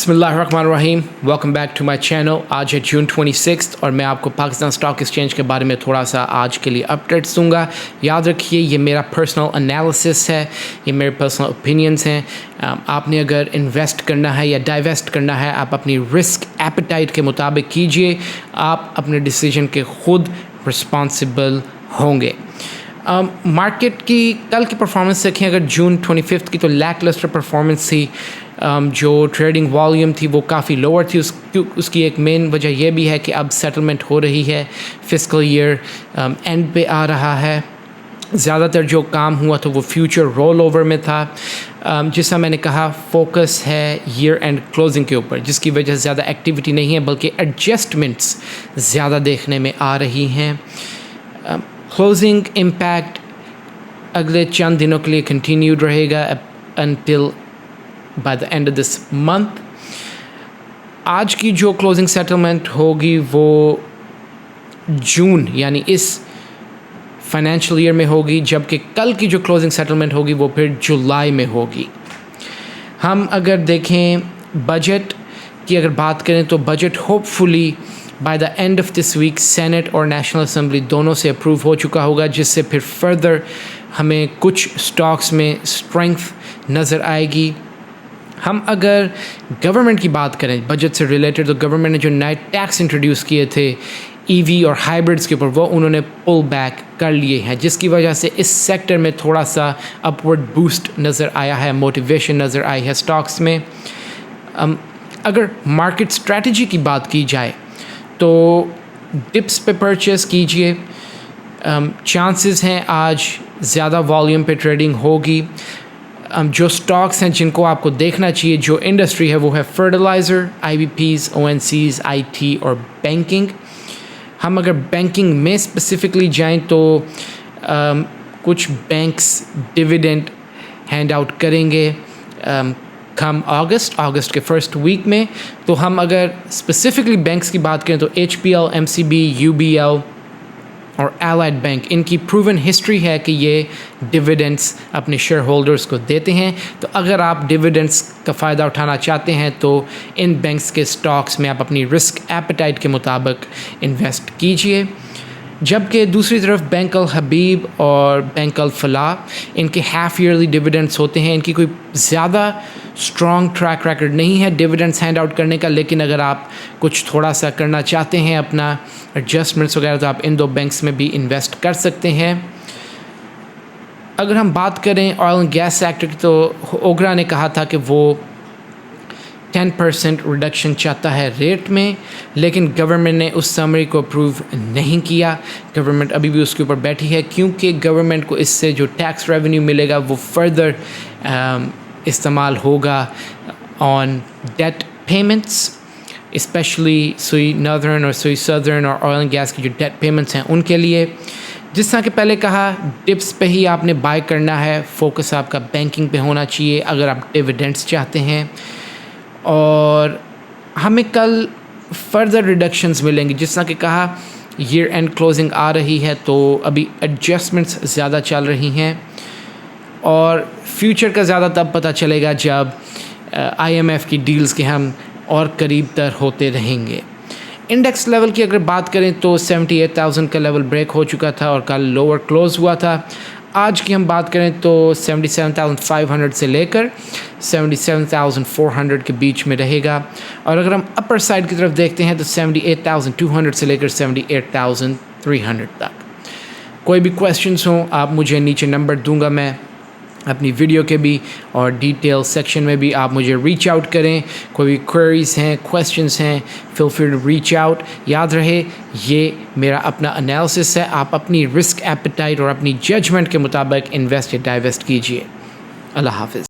बिस्मिल्लाहिर्रहमानिर्रहीम, welcome back to my channel. आज है जून 26 और मैं आपको पाकिस्तान स्टॉक एक्सचेंज के बारे में थोड़ा सा आज के लिए अपडेट्स दूंगा। याद रखिए ये मेरा पर्सनल एनालिसिस है, ये मेरे पर्सनल ओपिनियंस हैं। आपने अगर इन्वेस्ट करना है या डाइवेस्ट करना है, आप अपनी रिस्क एपेटाइट के मुताबिक कीजिए। आप अपने डिसीजन के ख़ुद रिस्पॉन्सिबल होंगे। मार्केट की कल की परफॉर्मेंस देखें अगर जून 25 की, तो लैकलस्टर परफॉर्मेंस थी। जो ट्रेडिंग वॉल्यूम थी वो काफ़ी लोअर थी। उसकी एक मेन वजह यह भी है कि अब सेटलमेंट हो रही है, फिस्कल ईयर एंड पे आ रहा है। ज़्यादातर जो काम हुआ तो वो फ्यूचर रोल ओवर में था। जैसा मैंने कहा, फोकस है ईयर एंड क्लोजिंग के ऊपर, जिसकी वजह से ज़्यादा एक्टिविटी नहीं है बल्कि एडजस्टमेंट्स ज़्यादा देखने में आ रही हैं। क्लोजिंग इम्पैक्ट अगले चंद दिनों के लिए कंटिन्यूड रहेगा until bye the end of this month. आज की जो क्लोजिंग सेटलमेंट होगी वो जून यानी इस फाइनेंशियल ईयर में होगी, जबकि कल की जो क्लोजिंग सेटलमेंट होगी वो फिर जुलाई में होगी। हम अगर देखें बजट की अगर बात करें तो budget hopefully by the end of this week senate और नेशनल असेंबली दोनों से अप्रूव हो चुका होगा, जिससे फिर फर्दर हमें कुछ स्टॉक्स में स्ट्रेंथ नज़र आएगी। हम अगर गवर्नमेंट की बात करें बजट से रिलेटेड, तो गवर्नमेंट ने जो नए टैक्स इंट्रोड्यूस किए थे ईवी और हाइब्रिड्स के ऊपर, वो उन्होंने पुल बैक कर लिए हैं, जिसकी वजह से इस सेक्टर में थोड़ा सा अपवर्ड बूस्ट नज़र आया है, मोटिवेशन नज़र आई है स्टॉक्स में। अगर मार्केट स्ट्रेटजी की बात की जाए तो डिप्स पे परचेस कीजिए। चांसेस हैं आज ज़्यादा वॉल्यूम पे ट्रेडिंग होगी। जो स्टॉक्स हैं जिनको आपको देखना चाहिए, जो इंडस्ट्री है वो है फर्टिलाइज़र, IBPs, ONCs, IT और बैंकिंग। हम अगर बैंकिंग में स्पेसिफिकली जाएं तो कुछ बैंक्स डिविडेंड हैंड आउट करेंगे कम अगस्त के फर्स्ट वीक में। तो हम अगर स्पेसिफिकली बैंक्स की बात करें तो HPL, MCB, UBL और एलाइड बैंक, इनकी प्रूवन हिस्ट्री है कि ये डिविडेंड्स अपने शेयर होल्डर्स को देते हैं। तो अगर आप डिविडेंड्स का फ़ायदा उठाना चाहते हैं तो इन बैंक्स के स्टॉक्स में आप अपनी रिस्क एपेटाइट के मुताबिक इन्वेस्ट कीजिए। जबकि दूसरी तरफ बैंक अल हबीब और बैंक अल फलाह, इनके हाफ ईयरली डिविडेंड्स होते हैं। इनकी कोई ज़्यादा स्ट्रॉन्ग ट्रैक रिकॉर्ड नहीं है डिविडेंड्स हैंड आउट करने का, लेकिन अगर आप कुछ थोड़ा सा करना चाहते हैं अपना एडजस्टमेंट्स वगैरह, तो आप इन दो बैंक्स में भी इन्वेस्ट कर सकते हैं। अगर हम बात करें ऑयल एंड गैस सेक्टर की, तो ओगरा ने कहा था कि वो 10% रिडक्शन चाहता है रेट में, लेकिन गवर्नमेंट ने उस समरी को अप्रूव नहीं किया। गवर्नमेंट अभी भी उसके ऊपर बैठी है, क्योंकि गवर्नमेंट को इससे जो टैक्स रेवेन्यू मिलेगा वो फर्दर इस्तेमाल होगा ऑन डेट पेमेंट्स, स्पेशली सुई नॉर्दर्न और सुई सदर्न और ऑयल एंड गैस की जो डेट पेमेंट्स हैं उनके लिए। जिस तरह कि पहले कहा, डिप्स पे ही आपने बाय करना है, फोकस आपका बैंकिंग पे होना चाहिए अगर आप डिविडेंड्स चाहते हैं। और हमें कल फर्दर रिडक्शंस मिलेंगी। जिस तरह कि कहा, ईयर एंड क्लोजिंग आ रही है तो अभी एडजस्टमेंट्स ज़्यादा चल रही हैं और फ्यूचर का ज़्यादा तब पता चलेगा जब IMF की डील्स के हम और करीब तर होते रहेंगे। इंडेक्स लेवल की अगर बात करें तो 78,000 का लेवल ब्रेक हो चुका था और कल लोअर क्लोज हुआ था। आज की हम बात करें तो 77,500 से लेकर 77,400 के बीच में रहेगा। और अगर हम अपर साइड की तरफ देखते हैं तो 78,200 से लेकर 78,300 तक। कोई भी क्वेश्चंस हों आप मुझे नीचे नंबर दूंगा मैं अपनी वीडियो के भी, और डिटेल सेक्शन में भी आप मुझे रीच आउट करें। कोई भी क्वेरीज हैं, क्वेश्चंस हैं, feel free to reach out. याद रहे ये मेरा अपना एनालिसिस है, आप अपनी रिस्क एपेटाइट और अपनी जजमेंट के मुताबिक इन्वेस्ट या डाइवेस्ट कीजिए। अल्लाह हाफिज़।